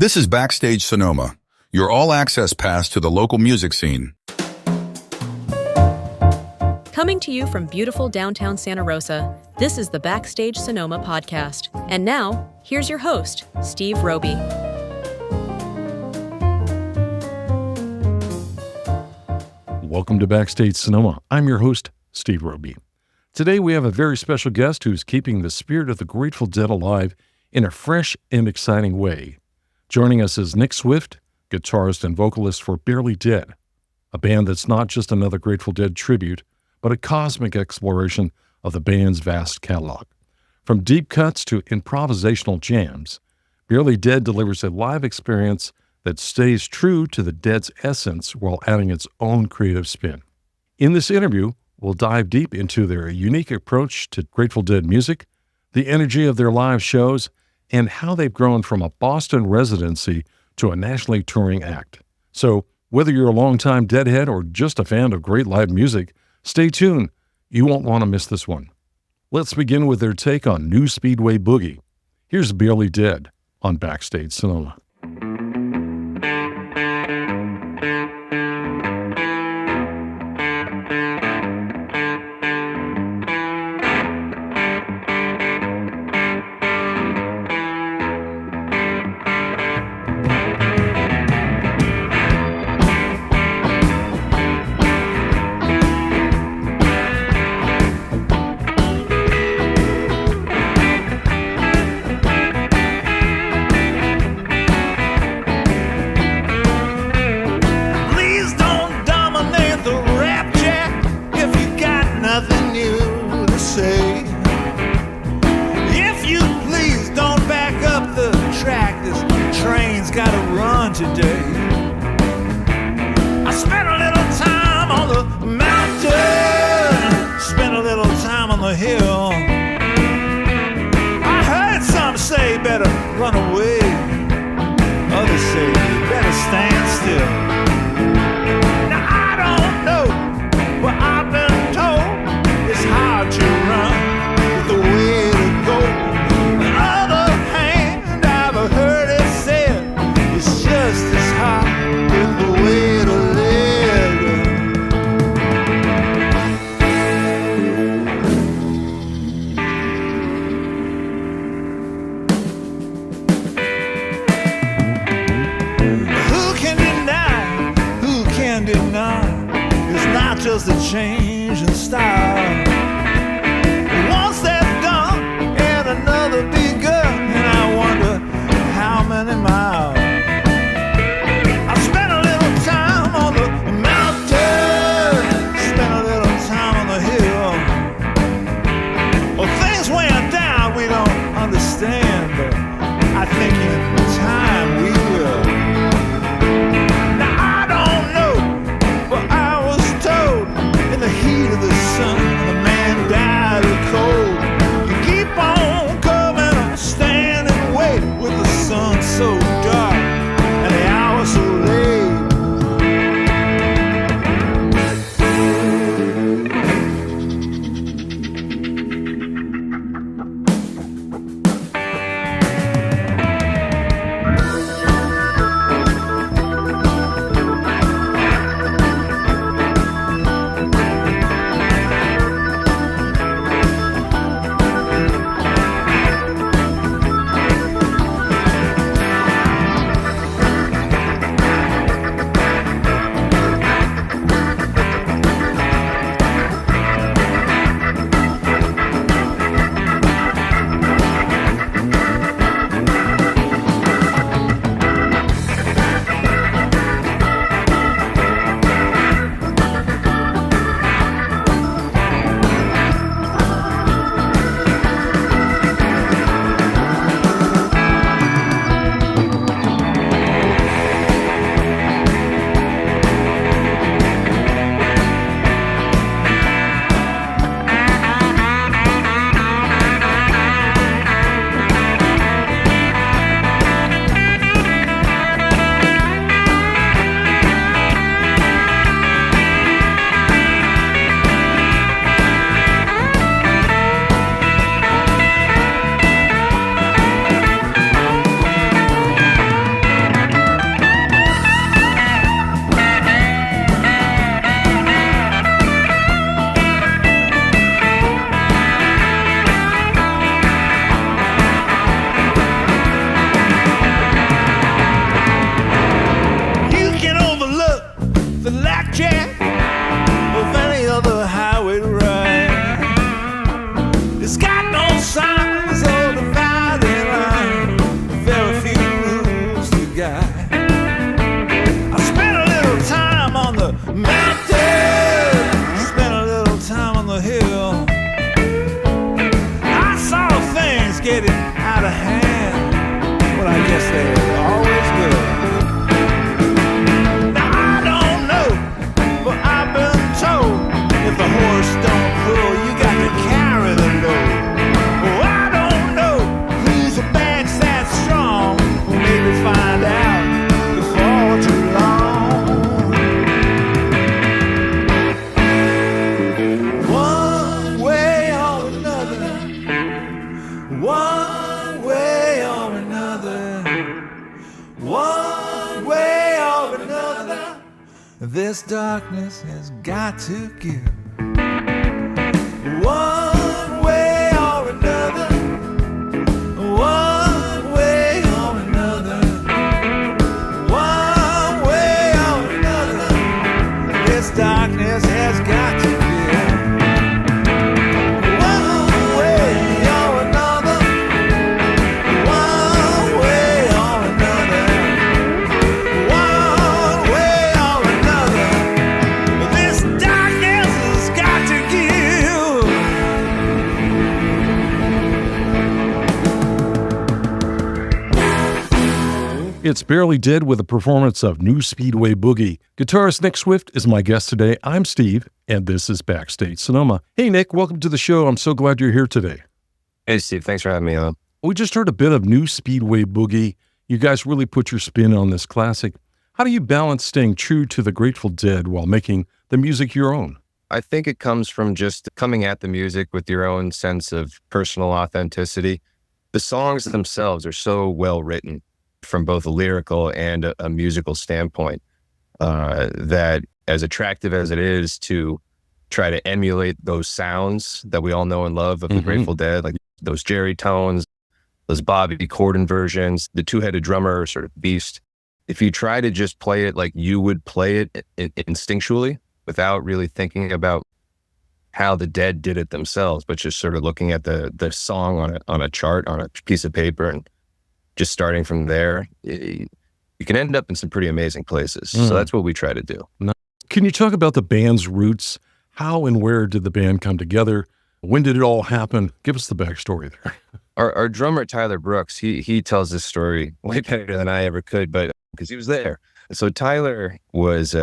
This is Backstage Sonoma, your all-access pass to the local music scene. Coming to you from beautiful downtown Santa Rosa, this is the Backstage Sonoma podcast. And now, here's your host, Steve Roby. Welcome to Backstage Sonoma. I'm your host, Steve Roby. Today we have a very special guest who's keeping the spirit of the Grateful Dead alive in a fresh and exciting way. Joining us is Nick Swift, guitarist and vocalist for Barely Dead, a band that's not just another Grateful Dead tribute, but a cosmic exploration of the band's vast catalog. From deep cuts to improvisational jams, Barely Dead delivers a live experience that stays true to the Dead's essence while adding its own creative spin. In this interview, we'll dive deep into their unique approach to Grateful Dead music, the energy of their live shows, and how they've grown from a Boston residency to a nationally touring act. So, whether you're a longtime Deadhead or just a fan of great live music, stay tuned. You won't want to miss this one. Let's begin with their take on New Speedway Boogie. Here's Barely Dead on Backstage Sonoma. Just a change in style. Once that's done and another begun, and I wonder how many miles. I spent a little time on the mountain, spent a little time on the hill. Well, things went down we don't understand, but I think in time we will. Now I don't know, but I was told in the heat of the sun, the guy. I spent a little time on the mountain, spent a little time on the hill. I saw things getting out of hand, but I guess they always will. Now I don't know, but I've been told if the horse don't pull, you got to carry the load. Oh, I don't know whose back's that strong. We'll maybe find out before too long. One way or another, one way or another, one way or another, this darkness has got to give. One way or another, one way or another, one way or another, this darkness has got to give. One way or another, one way or another, one way or another, this darkness has got to give. It's Barely Dead with a performance of New Speedway Boogie. Guitarist Nick Swift is my guest today. I'm Steve, and this is Backstage Sonoma. Hey, Nick, welcome to the show. I'm so glad you're here today. Hey, Steve. Thanks for having me on. We just heard a bit of New Speedway Boogie. You guys really put your spin on this classic. How do you balance staying true to the Grateful Dead while making the music your own? I think it comes from just coming at the music with your own sense of personal authenticity. The songs themselves are so well written from both a lyrical and a musical standpoint that, as attractive as it is to try to emulate those sounds that we all know and love of the Grateful Dead, like those Jerry tones, those Bobby Corden versions, the two-headed drummer sort of beast. If you try to just play it like you would play it instinctually without really thinking about how the Dead did it themselves, but just sort of looking at the song on a chart, on a piece of paper, and just starting from there, you can end up in some pretty amazing places. So that's what we try to do. Can you talk about the band's roots? How and where did the band come together? When did it all happen? Give us the backstory there. Our drummer, Tyler Brooks, he tells this story way better than I ever could, but because he was there. So Tyler was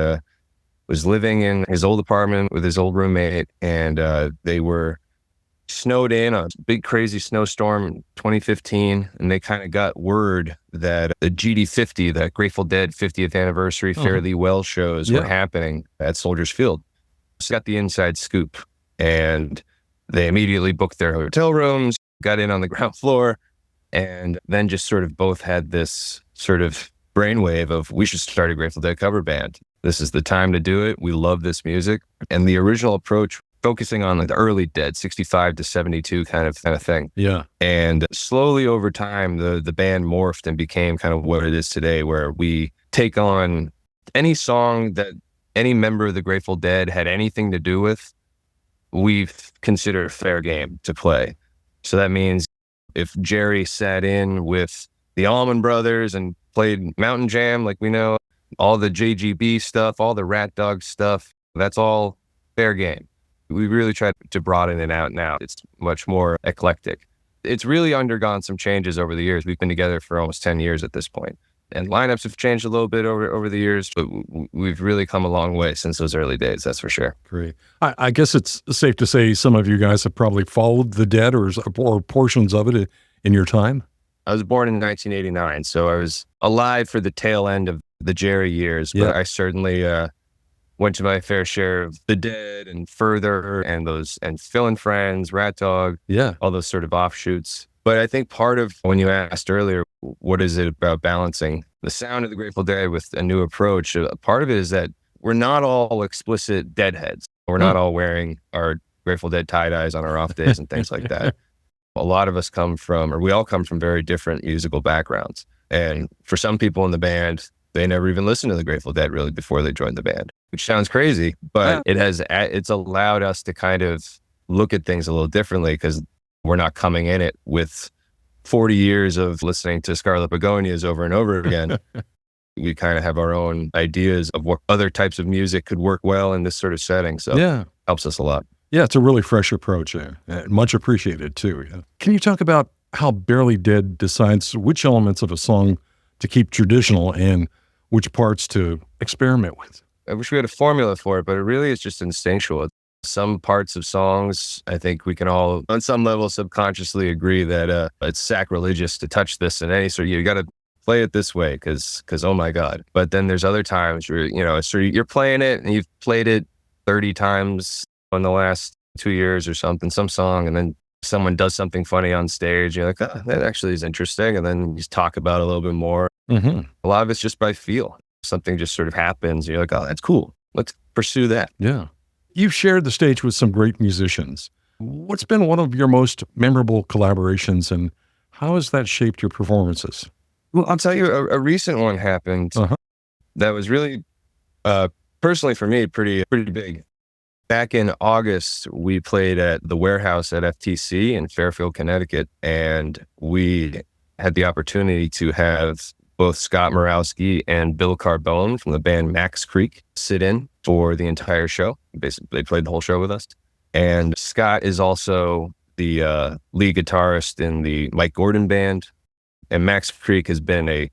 living in his old apartment with his old roommate, and they were snowed in on a big crazy snowstorm in 2015, and they kind of got word that the GD50, the Grateful Dead 50th anniversary Fairly Well shows were happening at Soldiers Field. So got the inside scoop, and they immediately booked their hotel rooms, got in on the ground floor, and then just sort of both had this sort of brainwave of, we should start a Grateful Dead cover band. This is the time to do it. We love this music. And the original approach, focusing on like the early Dead, 65 to 72 kind of thing. Yeah. And slowly over time, the band morphed and became kind of what it is today, where we take on any song that any member of the Grateful Dead had anything to do with, we've considered fair game to play. So that means if Jerry sat in with the Allman Brothers and played Mountain Jam, like we know, all the JGB stuff, all the Rat Dog stuff, that's all fair game. We really try to broaden it out now. It's much more eclectic. It's really undergone some changes over the years. We've been together for almost 10 years at this point. And lineups have changed a little bit over the years, but we've really come a long way since those early days, that's for sure. Great. I guess it's safe to say some of you guys have probably followed the Dead or portions of it in your time. I was born in 1989, so I was alive for the tail end of the Jerry years, but I certainly went to my fair share of the Dead and Further and Phil and Friends, Rat Dog, all those sort of offshoots. But I think part of, when you asked earlier, what is it about balancing the sound of the Grateful Dead with a new approach? Part of it is that we're not all explicit Deadheads. We're not all wearing our Grateful Dead tie-dyes on our off days and things like that. A lot of us we all come from very different musical backgrounds. And for some people in the band, they never even listened to the Grateful Dead really before they joined the band, which sounds crazy, but it's allowed us to kind of look at things a little differently because we're not coming in it with 40 years of listening to Scarlet Begonias over and over again. We kind of have our own ideas of what other types of music could work well in this sort of setting. So Yeah. helps us a lot. Yeah, it's a really fresh approach. Much appreciated, too. Yeah. Can you talk about how Barely Dead decides which elements of a song to keep traditional and which parts to experiment with? I wish we had a formula for it, but it really is just instinctual. Some parts of songs, I think we can all, on some level, subconsciously agree that it's sacrilegious to touch this in any sort of, you got to play it this way because oh my God. But then there's other times where, you're playing it and you've played it 30 times in the last 2 years or something, some song, and then someone does something funny on stage. You're like, oh, that actually is interesting. And then you just talk about it a little bit more. Mm-hmm. A lot of it's just by feel. Something just sort of happens. You're like, oh, that's cool. Let's pursue that. Yeah. You've shared the stage with some great musicians. What's been one of your most memorable collaborations, and how has that shaped your performances? Well, I'll tell you, a recent one happened that was really, personally for me, pretty big. Back in August, we played at the Warehouse at FTC in Fairfield, Connecticut, and we had the opportunity to have both Scott Morawski and Bill Carbone from the band Max Creek sit in for the entire show. Basically, they played the whole show with us. And Scott is also the lead guitarist in the Mike Gordon band. And Max Creek has been a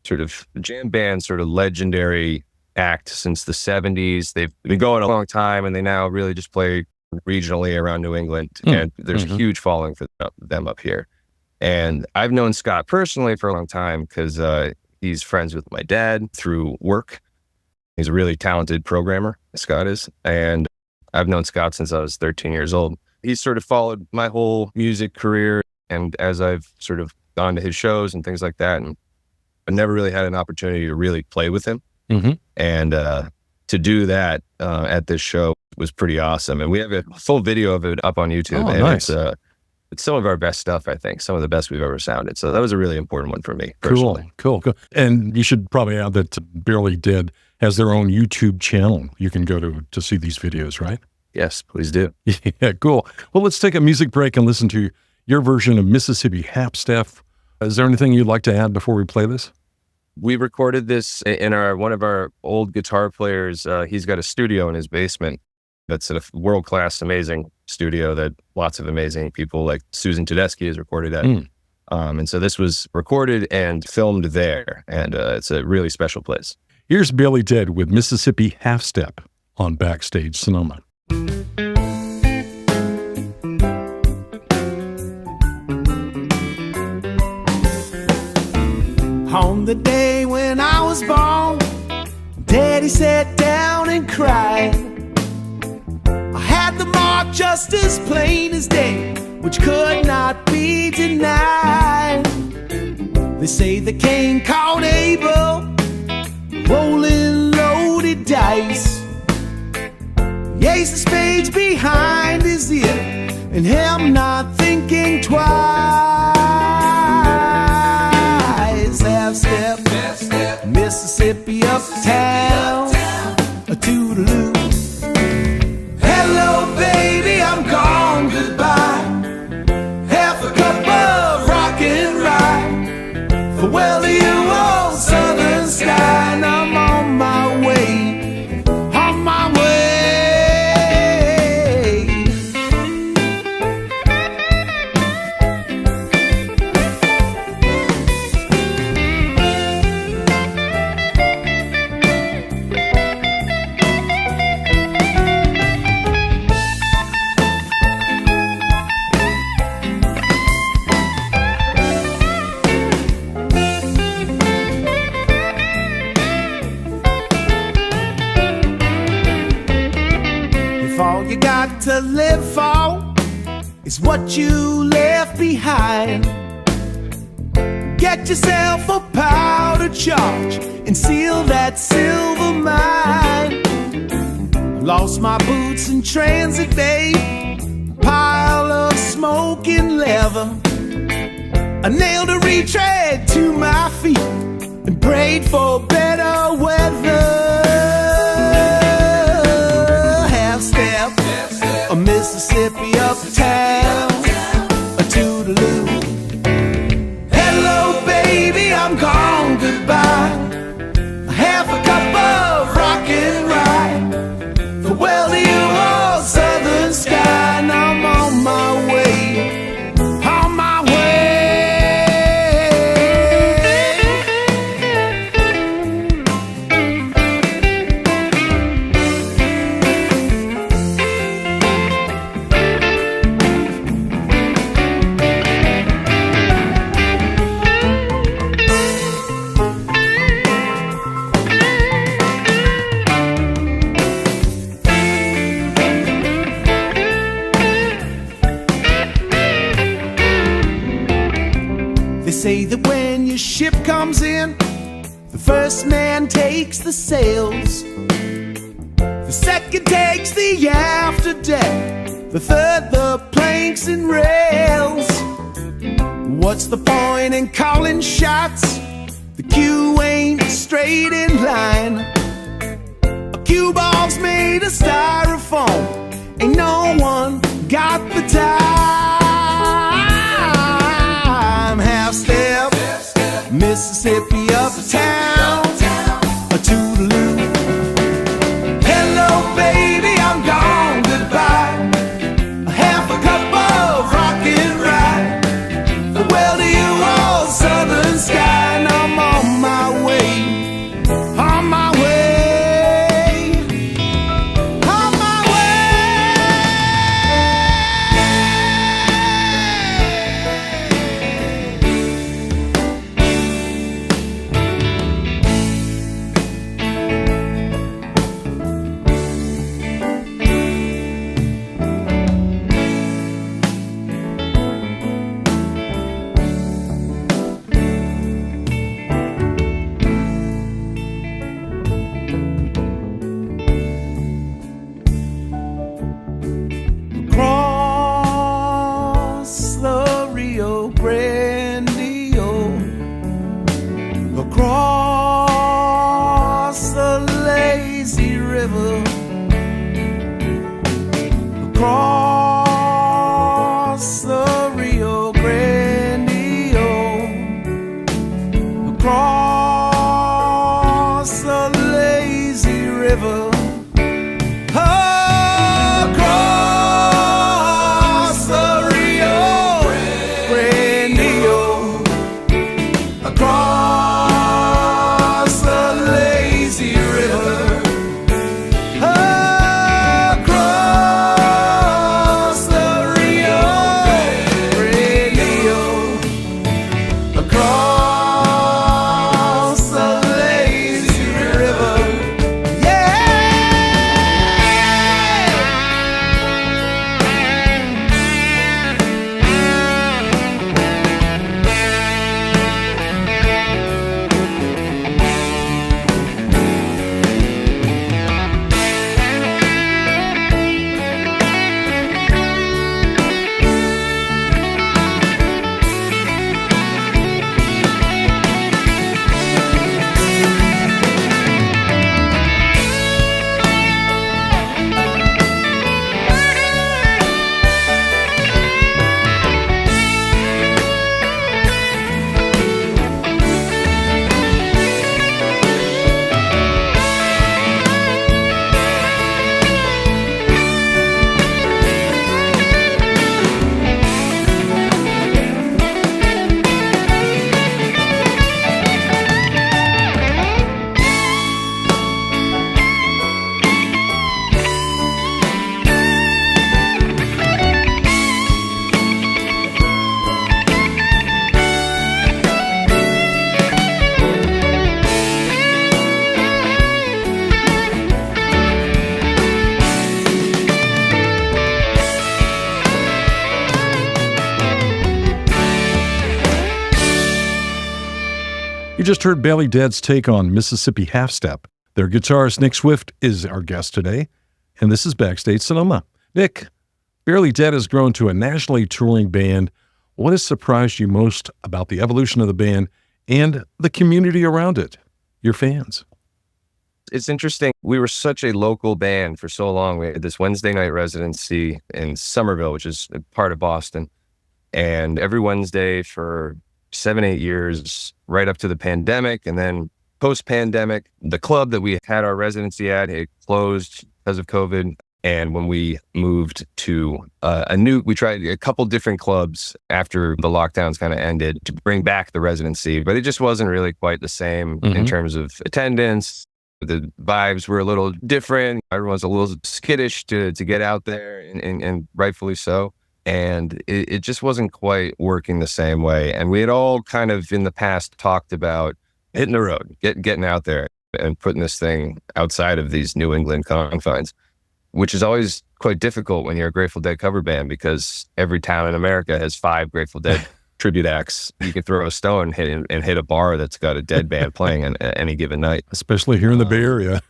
sort of jam band, sort of legendary act since the 70s. They've been going a long time, and they now really just play regionally around New England. And there's a huge following for them up here. And I've known Scott personally for a long time because he's friends with my dad through work. He's a really talented programmer, Scott is. And I've known Scott since I was 13 years old. He's sort of followed my whole music career. And as I've sort of gone to his shows and things like that, and I never really had an opportunity to really play with him. And to do that at this show was pretty awesome. And we have a full video of it up on YouTube. Oh, and nice. It's some of our best stuff, I think. Some of the best we've ever sounded. So that was a really important one for me, personally. Cool. And you should probably add that Barely Dead has their own YouTube channel you can go to see these videos, right? Yes, please do. Yeah, cool. Well, let's take a music break and listen to your version of Mississippi Half-Staff. Is there anything you'd like to add before we play this? We recorded this in one of our old guitar players. He's got a studio in his basement. That's a world-class, amazing studio that lots of amazing people like Susan Tedeschi has recorded at. And so this was recorded and filmed there, and it's a really special place. Here's Barely Dead with Mississippi Half-Step on Backstage Sonoma. On the day when I was born, Daddy sat down and cried. I had the mark just as plain as day, which could not be denied. They say the king called Abel, rolling loaded dice. The ace of spades behind his ear, and him not thinking twice. Half-step, Mississippi uptown, a toodaloo. Hello, baby, I'm gone, goodbye. Half a cup of rock and rye. Farewell to you, old southern sky, and I'm on my way, on my way. All you got to live for is what you left behind. Get yourself a powder charge and seal that silver mine. I lost my boots in transit bay, pile of smoking leather. I nailed a retread to my feet and prayed for better weather. Half-step, a Mississippi uptown, a toodaloo. say that when your ship comes in, the first man takes the sails, the second takes the after deck, the third the planks and rails. What's the point in calling shots? The cue ain't straight in line. A cue ball's made of styrofoam, ain't no one got the time. Half step, Mississippi uptown, a toodaloo. Hello baby, I'm gone, goodbye. A half a cup of rockin' rye. Well, to you old southern sky, and I'm on my way, on my way, on my across the Rio Grande, across the lazy river, across the Rio Grande, across the lazy river. Across the Rio Grande, across the lazy river, across the Rio Grande, across the lazy river. Yeah. You just heard Bailey Dead's take on Mississippi Half Step. Their guitarist Nick Swift is our guest today, and this is Backstage Sonoma. Nick, Bailey Dead has grown to a nationally touring band. What has surprised you most about the evolution of the band and the community around it, your fans? It's interesting. We were such a local band for so long. We had this Wednesday night residency in Somerville, which is a part of Boston. And every Wednesday for 7-8 years, right up to the pandemic. And then post-pandemic, the club that we had our residency at, it closed because of COVID. And when we moved to we tried a couple different clubs after the lockdowns kind of ended to bring back the residency, but it just wasn't really quite the same in terms of attendance. The vibes were a little different. Everyone's a little skittish to get out there, and rightfully so. And it just wasn't quite working the same way. And we had all kind of in the past talked about hitting the road, getting out there and putting this thing outside of these New England confines, which is always quite difficult when you're a Grateful Dead cover band, because every town in America has 5 Grateful Dead tribute acts. You can throw a stone and hit a bar that's got a Dead band playing on any given night. Especially here in the Bay Area.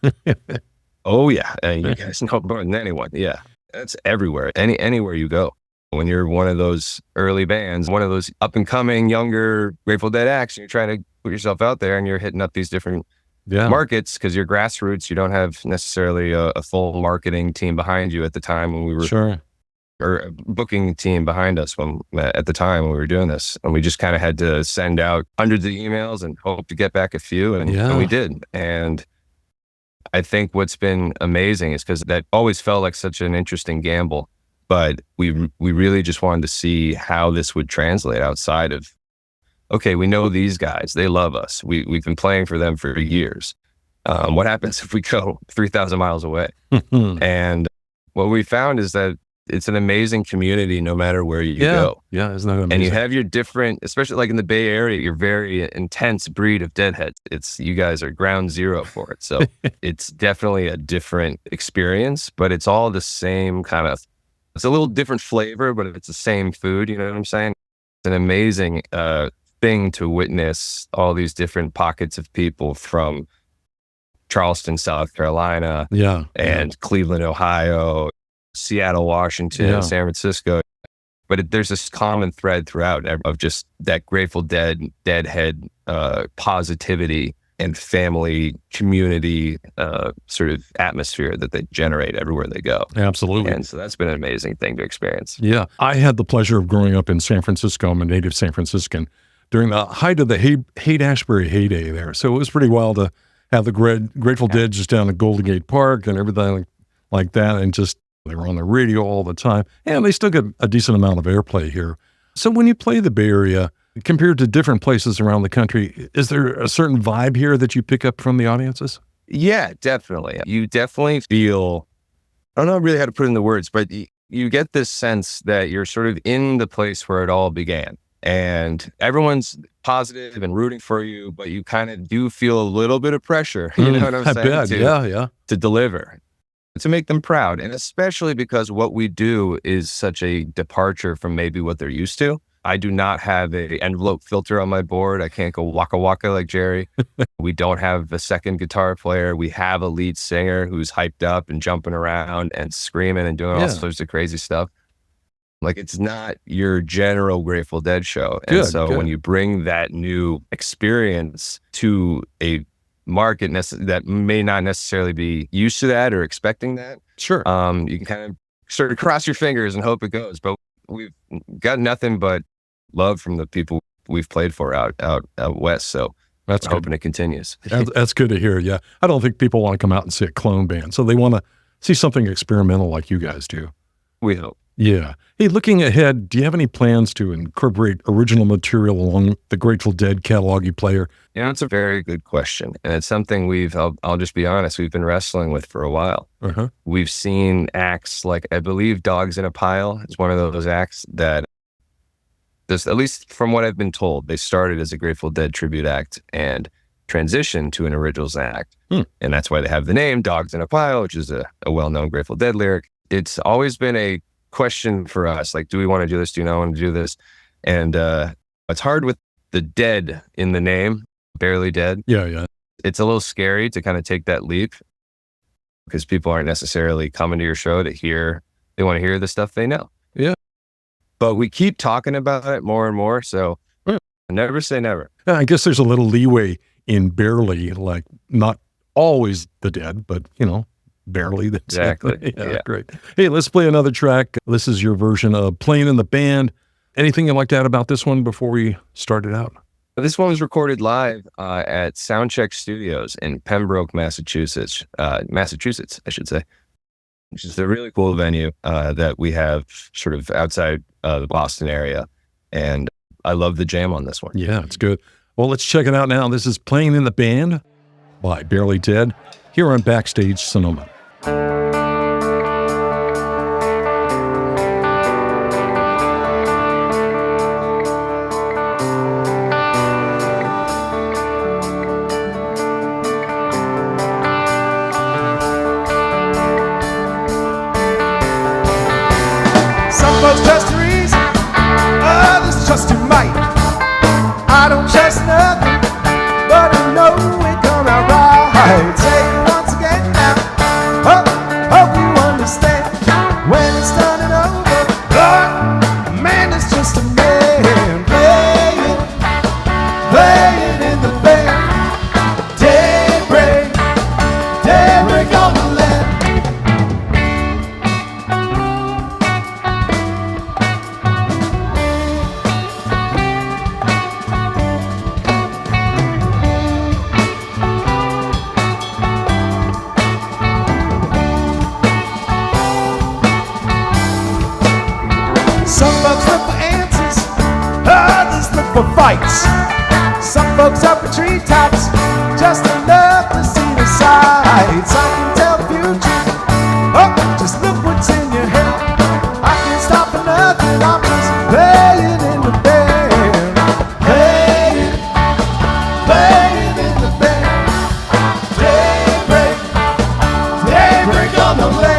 Oh yeah, you guys know more than anyone. Yeah, that's everywhere. Anywhere you go. When you're one of those early bands, one of those up and coming younger Grateful Dead acts, and you're trying to put yourself out there, and you're hitting up these different markets because you're grassroots. You don't have necessarily a full marketing team behind you at the time when we were or a booking team behind us at the time when we were doing this, and we just kind of had to send out hundreds of emails and hope to get back a few, and we did. And I think what's been amazing is because that always felt like such an interesting gamble. But we really just wanted to see how this would translate outside of, okay, we know these guys, they love us. We've been playing for them for years. What happens if we go 3,000 miles away? And what we found is that it's an amazing community no matter where you go. Yeah, isn't that amazing? And you have your different, especially like in the Bay Area, your very intense breed of Deadheads. You guys are ground zero for it. So it's definitely a different experience, but it's all the same kind of, it's a little different flavor, but it's the same food. You know what I'm saying? It's an amazing thing to witness all these different pockets of people from Charleston, South Carolina, and Cleveland, Ohio, Seattle, Washington, San Francisco. But there's this common thread throughout of just that Grateful Dead, Deadhead positivity and family community sort of atmosphere that they generate everywhere they go. Absolutely. And so that's been an amazing thing to experience. Yeah. I had the pleasure of growing up in San Francisco. I'm a native San Franciscan during the height of the Haight-Ashbury heyday there. So it was pretty wild to have the Grateful Dead just down at Golden Gate Park and everything like that. And just, they were on the radio all the time. And they still get a decent amount of airplay here. So when you play the Bay Area, compared to different places around the country, is there a certain vibe here that you pick up from the audiences? Yeah, definitely. You definitely feel, I don't know really how to put it in the words, but you get this sense that you're sort of in the place where it all began. And everyone's positive and rooting for you, but you kind of do feel a little bit of pressure, you know what I'm saying? To deliver, to make them proud. And especially because what we do is such a departure from maybe what they're used to. I do not have a envelope filter on my board. I can't go waka waka like Jerry. We don't have a second guitar player. We have a lead singer who's hyped up and jumping around and screaming and doing all sorts of crazy stuff. Like, it's not your general Grateful Dead show. And when you bring that new experience to a market that may not necessarily be used to that or expecting that, you can kind of sort of cross your fingers and hope it goes. But we've got nothing but love from the people we've played for out west. So that's hoping it continues. That's good to hear. Yeah. I don't think people want to come out and see a clone band. So they want to see something experimental like you guys do. We hope. Yeah. Hey, looking ahead, do you have any plans to incorporate original material along the Grateful Dead catalog you play? It's a very good question. And it's something I'll just be honest, we've been wrestling with for a while. We've seen acts like, I believe Dogs in a Pile is one of those acts that, at least from what I've been told, they started as a Grateful Dead tribute act and transitioned to an originals act. And that's why they have the name Dogs in a Pile, which is a well-known Grateful Dead lyric. It's always been a question for us, like, do we want to do this? Do you not want to do this? And it's hard with the Dead in the name, Barely Dead. Yeah. It's a little scary to kind of take that leap because people aren't necessarily coming to your show they want to hear the stuff they know. Yeah. But we keep talking about it more and more. So never say never. I guess there's a little leeway in Barely, like not always the Dead, but barely. Exactly. Yeah, great. Hey, let's play another track. This is your version of Playing in the Band. Anything you'd like to add about this one before we start it out? This one was recorded live at Soundcheck Studios in Pembroke, Massachusetts, I should say, which is a really cool venue that we have sort of outside the Boston area. And I love the jam on this one. Yeah, it's good. Well, let's check it out now. This is Playing in the Band by Barely Dead here on Backstage Sonoma. Some folks trust to reason, others trust to might. lights. Some folks up in treetops, just enough to see the sights. I can tell the future, oh, just look what's in your head. I can't stop for nothing, I'm just playing in the band. Playing, playing in the band. Daybreak, daybreak on the land.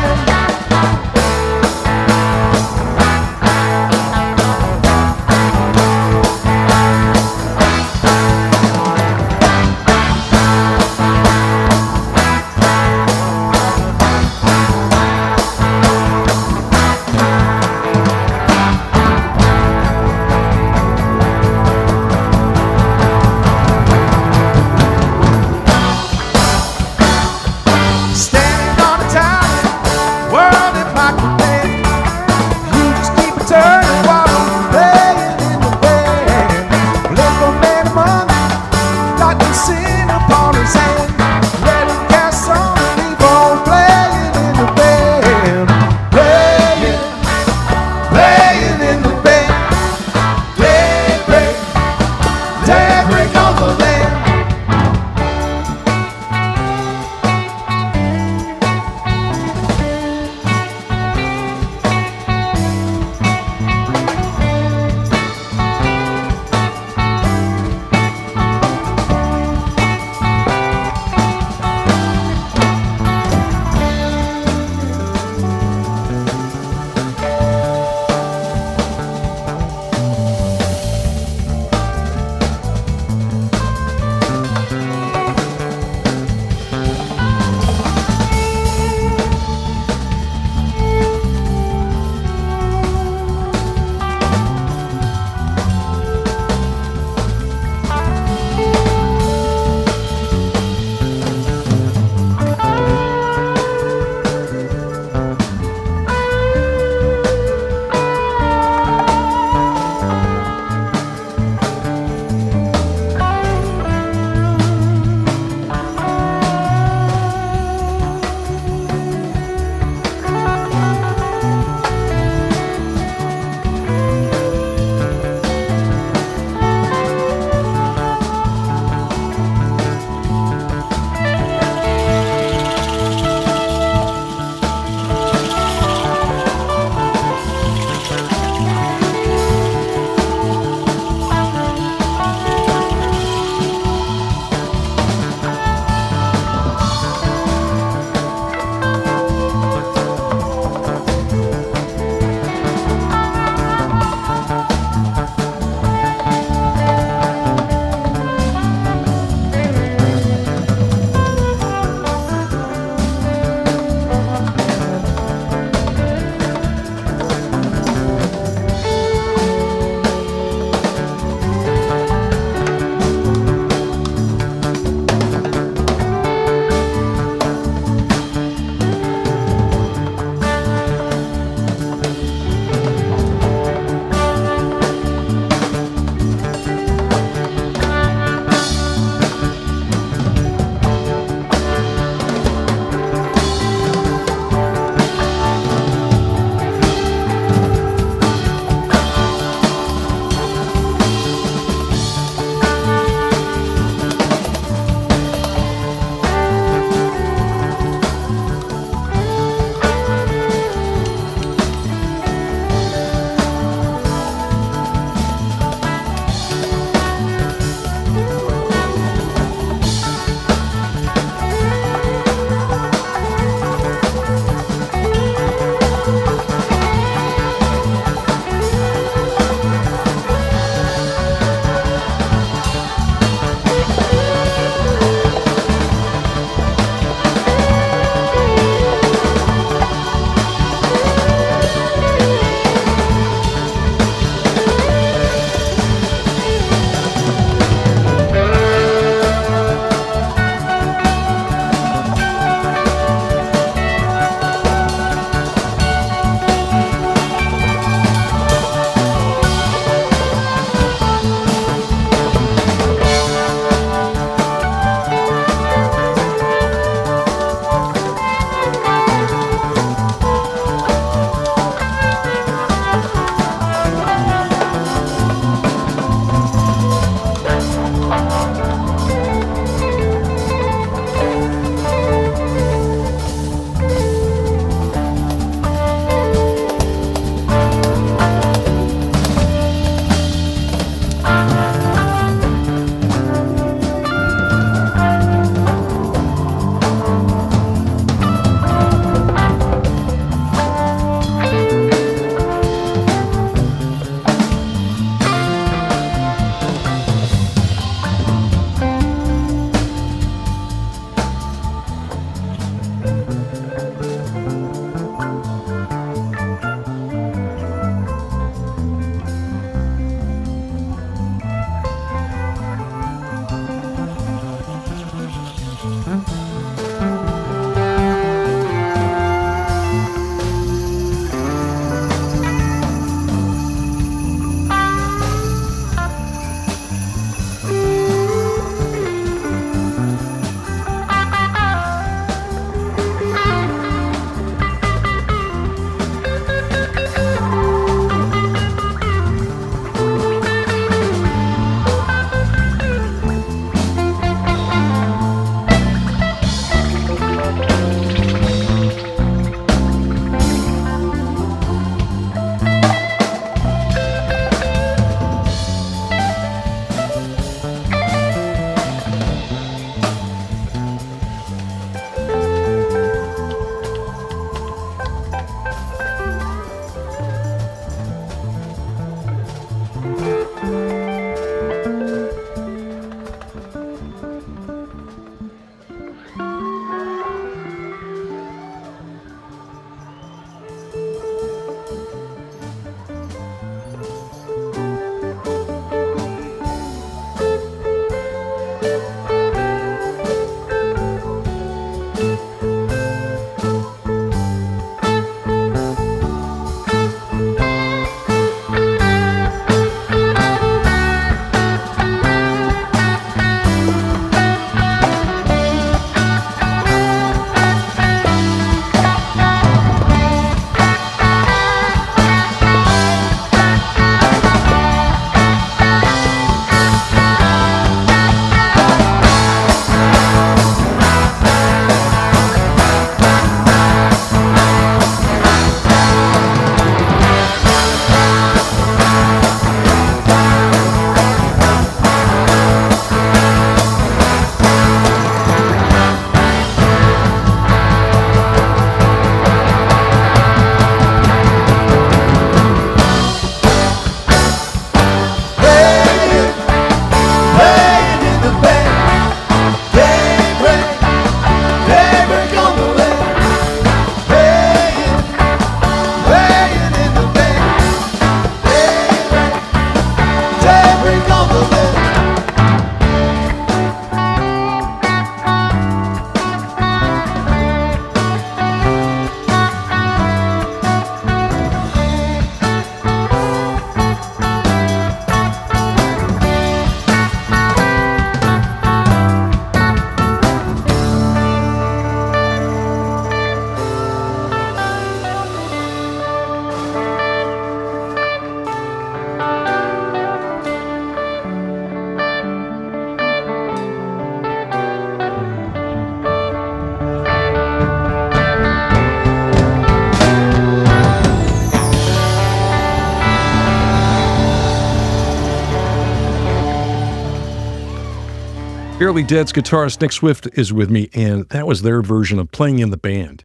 Barely Dead's guitarist Nick Swift is with me, and that was their version of Playing in the Band.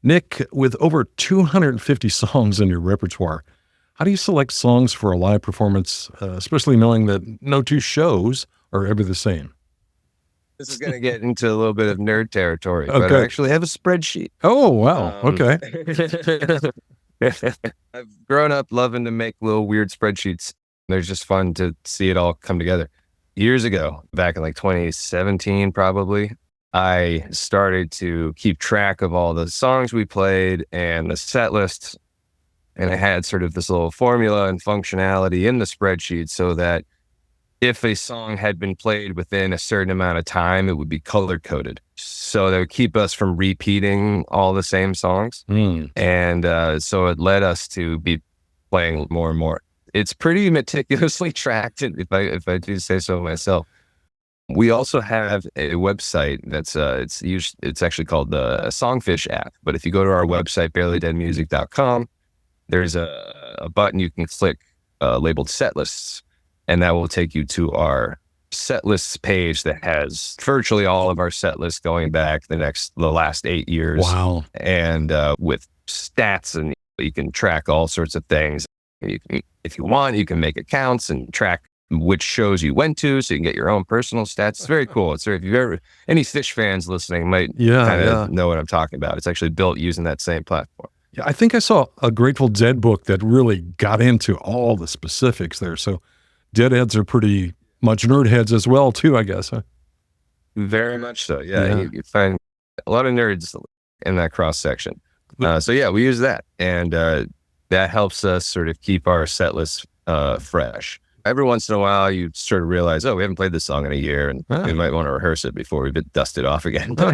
Nick, with over 250 songs in your repertoire, how do you select songs for a live performance, especially knowing that no two shows are ever the same? This is going to get into a little bit of nerd territory, Okay. but I actually have a spreadsheet. Oh, wow. Okay. I've grown up loving to make little weird spreadsheets. They're just fun to see it all come together. Years ago, back in like 2017 probably, I started to keep track of all the songs we played and the set lists. And I had sort of this little formula and functionality in the spreadsheet so that if a song had been played within a certain amount of time, it would be color coded. So that would keep us from repeating all the same songs. And so it led us to be playing more and more. It's pretty meticulously tracked, if I do say so myself. We also have a website that's it's actually called the Songfish app. But if you go to our website, barelydeadmusic.com, there's a button you can click labeled setlists, and that will take you to our set lists page that has virtually all of our set lists going back the last 8 years. Wow. And with stats, and you can track all sorts of things. You can, if you want, you can make accounts and track which shows you went to, so you can get your own personal stats. It's very cool. It's if you've ever, any Fish fans listening might kind of know what I'm talking about. It's actually built using that same platform. Yeah, I think I saw a Grateful Dead book that really got into all the specifics there. So Deadheads are pretty much nerd heads as well, too, I guess. Huh? Very much so. Yeah. You find a lot of nerds in that cross section. So yeah, we use that, and that helps us sort of keep our set list fresh. Every once in a while, you sort of realize, oh, we haven't played this song in a year, and we might want to rehearse it before we dust it off again. I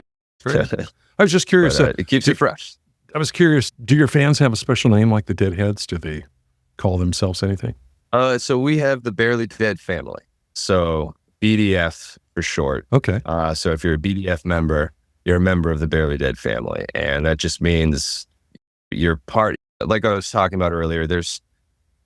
was just curious. But, it keeps it fresh. I was curious, do your fans have a special name like the Deadheads? Do they call themselves anything? So we have the Barely Dead family. So BDF for short. Okay. So if you're a BDF member, you're a member of the Barely Dead family. And that just means you're part, like I was talking about earlier, there's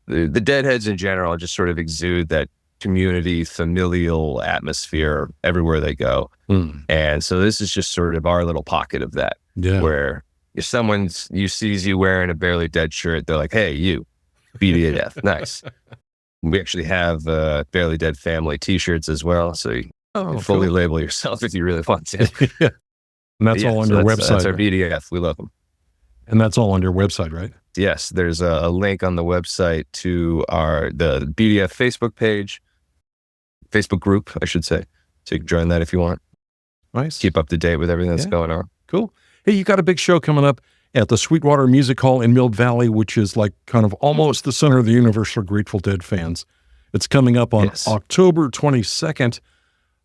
the Deadheads in general just sort of exude that community, familial atmosphere everywhere they go. And so this is just sort of our little pocket of that, where if someone sees you wearing a Barely Dead shirt, they're like, hey, you, BDF, nice. We actually have Barely Dead family t-shirts as well, so you can fully label yourself if you really want to. And that's all on your website. That's our BDF. We love them. And that's all on your website, right? Yes, there's a link on the website to the BDF Facebook page, Facebook group, I should say. So you can join that if you want. Nice. Keep up to date with everything that's going on. Cool. Hey, you got a big show coming up at the Sweetwater Music Hall in Mill Valley, which is like kind of almost the center of the universe for Grateful Dead fans. It's coming up on October 22nd.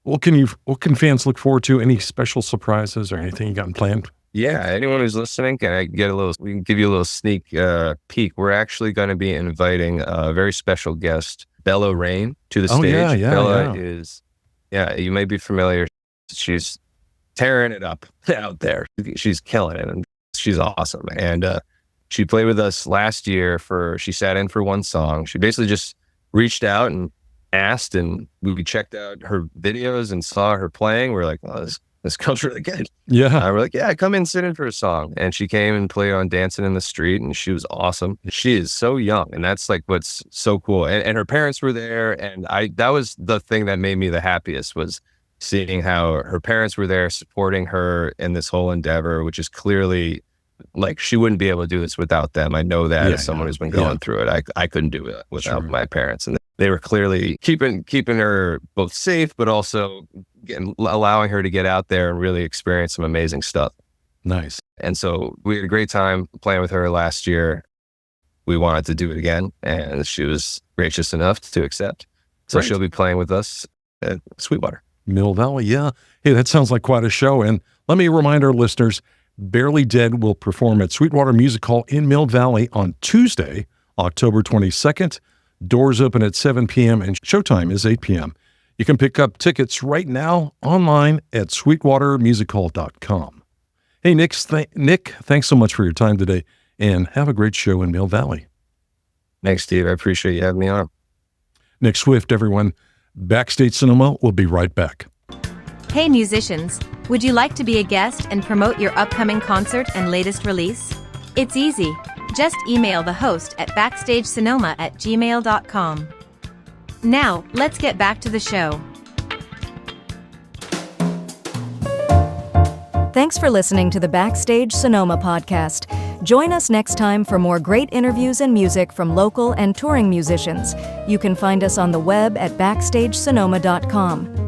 What can fans look forward to? Any special surprises or anything you got planned? Yeah, anyone who's listening, we can give you a little sneak peek. We're actually going to be inviting a very special guest, Bella Rain, to the stage. Bella is, you may be familiar. She's tearing it up out there. She's killing it, and she's awesome. And she played with us last year she sat in for one song. She basically just reached out and asked, and we checked out her videos and saw her playing. We're like, oh, this girl's really good. Yeah. We're like, yeah, come in, sit in for a song. And she came and played on Dancing in the Street, and she was awesome. She is so young, and that's like what's so cool. And her parents were there, and that was the thing that made me the happiest, was seeing how her parents were there supporting her in this whole endeavor, which is clearly like she wouldn't be able to do this without them. I know that as someone who's been going through it, I couldn't do it without my parents. And they were clearly keeping her both safe, but also allowing her to get out there and really experience some amazing stuff. Nice. And so we had a great time playing with her last year. We wanted to do it again, and she was gracious enough to accept. So she'll be playing with us at Sweetwater. Mill Valley, yeah. Hey, that sounds like quite a show. And let me remind our listeners, Barely Dead will perform at Sweetwater Music Hall in Mill Valley on Tuesday, October 22nd. Doors open at 7 p.m. and showtime is 8 p.m. You can pick up tickets right now online at sweetwatermusichall.com. Hey, Nick, thanks so much for your time today, and have a great show in Mill Valley. Thanks, Steve. I appreciate you having me on. Nick Swift, everyone. Backstage Sonoma will be right back. Hey musicians, would you like to be a guest and promote your upcoming concert and latest release? It's easy. Just email the host at backstagesonoma@gmail.com. Now, let's get back to the show. Thanks for listening to the Backstage Sonoma podcast. Join us next time for more great interviews and music from local and touring musicians. You can find us on the web at backstagesonoma.com.